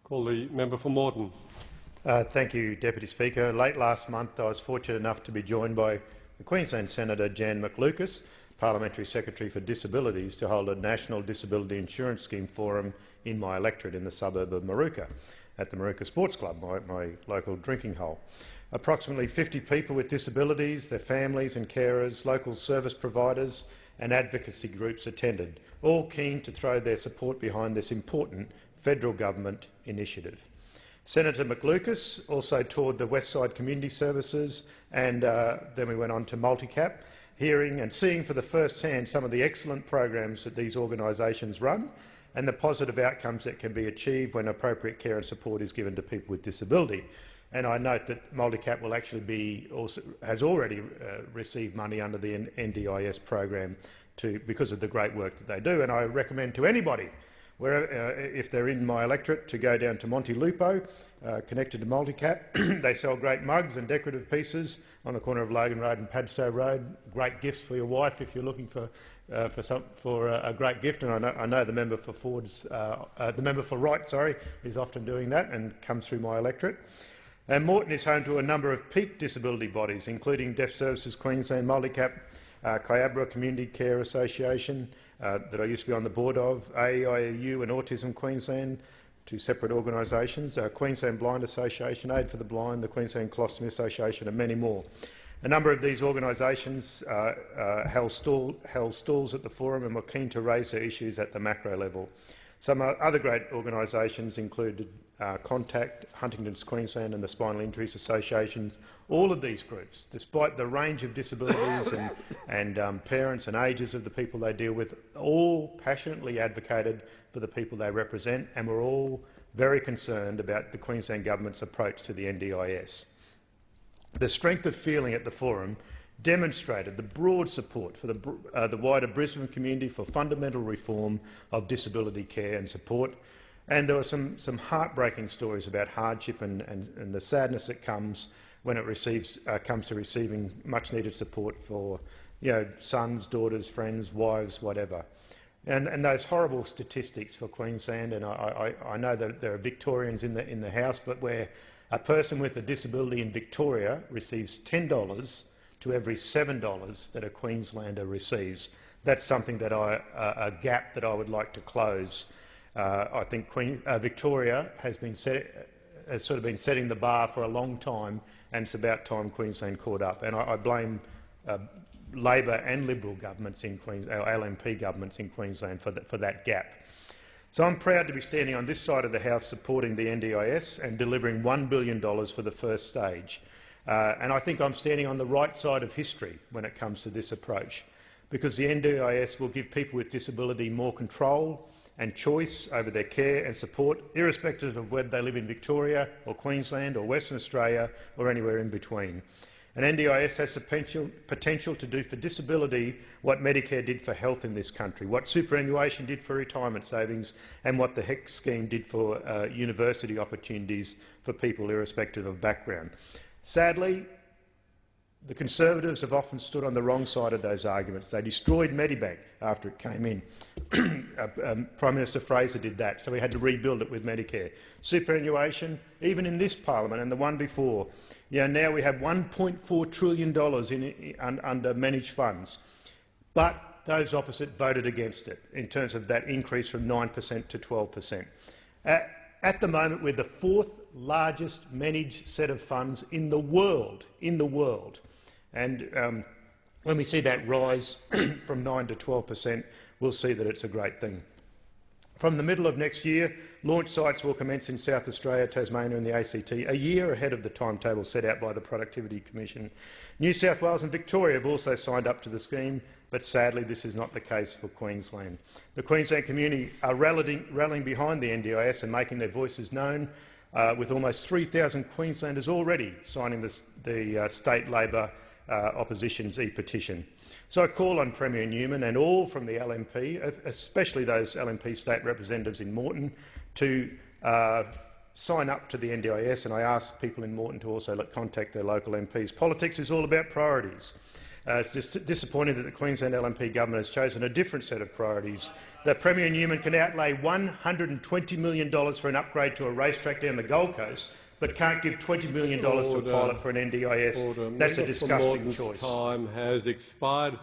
Call the member for Moreton. Thank you, Deputy Speaker. Late last month I was fortunate enough to be joined by the Queensland Senator Jan McLucas, Parliamentary Secretary for Disabilities, to hold a National Disability Insurance Scheme forum in my electorate in the suburb of Maruka at the Maruka Sports Club, my local drinking hole. Approximately 50 people with disabilities, their families and carers, local service providers and advocacy groups attended, all keen to throw their support behind this important federal government initiative. Senator McLucas also toured the Westside Community Services, and then we went on to Multicap, hearing and seeing for the first hand some of the excellent programs that these organisations run and the positive outcomes that can be achieved when appropriate care and support is given to people with disability. And I note that Multicap will actually has already received money under the NDIS program because of the great work that they do, and I recommend to anybody, if they're in my electorate, to go down to Monte Lupo, connected to Multicap. They sell great mugs and decorative pieces on the corner of Logan Road and Padstow Road. Great gifts for your wife if you're looking for a great gift. And I know the member for Wright, is often doing that and comes through my electorate. And Moreton is home to a number of peak disability bodies, including Deaf Services Queensland, Multicap, Kyabra Community Care Association, that I used to be on the board of, AEIU and Autism Queensland, two separate organisations, Queensland Blind Association, Aid for the Blind, the Queensland Colostomy Association and many more. A number of these organisations held stalls at the forum and were keen to raise their issues at the macro level. Some other great organisations included Contact, Huntington's Queensland and the Spinal Injuries Association. All of these groups, despite the range of disabilities and parents and ages of the people they deal with, all passionately advocated for the people they represent, and were all very concerned about the Queensland Government's approach to the NDIS. The strength of feeling at the forum demonstrated the broad support for the wider Brisbane community for fundamental reform of disability care and support. And there were some heartbreaking stories about hardship and the sadness that comes when it comes to receiving much-needed support for sons, daughters, friends, wives, whatever. And those horrible statistics for Queensland, and I know that there are Victorians in the House, but where a person with a disability in Victoria receives $10 to every $7 that a Queenslander receives. That's something that a gap that I would like to close. I think Victoria has sort of been setting the bar for a long time, and it's about time Queensland caught up. And I blame Labor and Liberal governments in Queensland, LNP governments in Queensland, for that gap. So I'm proud to be standing on this side of the House supporting the NDIS and delivering $1 billion for the first stage. And I think I'm standing on the right side of history when it comes to this approach, because the NDIS will give people with disability more control and choice over their care and support, irrespective of whether they live in Victoria or Queensland or Western Australia or anywhere in between. And NDIS has the potential to do for disability what Medicare did for health in this country, what superannuation did for retirement savings, and what the HEC scheme did for university opportunities for people irrespective of background. Sadly, the Conservatives have often stood on the wrong side of those arguments. They destroyed Medibank after it came in. Prime Minister Fraser did that, so we had to rebuild it with Medicare. Superannuation, even in this parliament and the one before, now we have $1.4 trillion under managed funds. But those opposite voted against it in terms of that increase from 9% to 12%. At the moment, we're the fourth largest managed set of funds in the world. And when we see that rise from 9 to 12%, we'll see that it's a great thing. From the middle of next year, launch sites will commence in South Australia, Tasmania and the ACT, a year ahead of the timetable set out by the Productivity Commission. New South Wales and Victoria have also signed up to the scheme, but sadly this is not the case for Queensland. The Queensland community are rallying behind the NDIS and making their voices known, with almost 3,000 Queenslanders already signing the state Labor opposition's e-petition. So I call on Premier Newman and all from the LNP, especially those LNP state representatives in Moreton, to sign up to the NDIS, and I ask people in Moreton to also contact their local MPs. Politics is all about priorities. It's just disappointing that the Queensland LNP government has chosen a different set of priorities. That Premier Newman can outlay $120 million for an upgrade to a racetrack down the Gold Coast, but can't give $20 million to a pilot for an NDIS. That's a disgusting choice. Time has expired.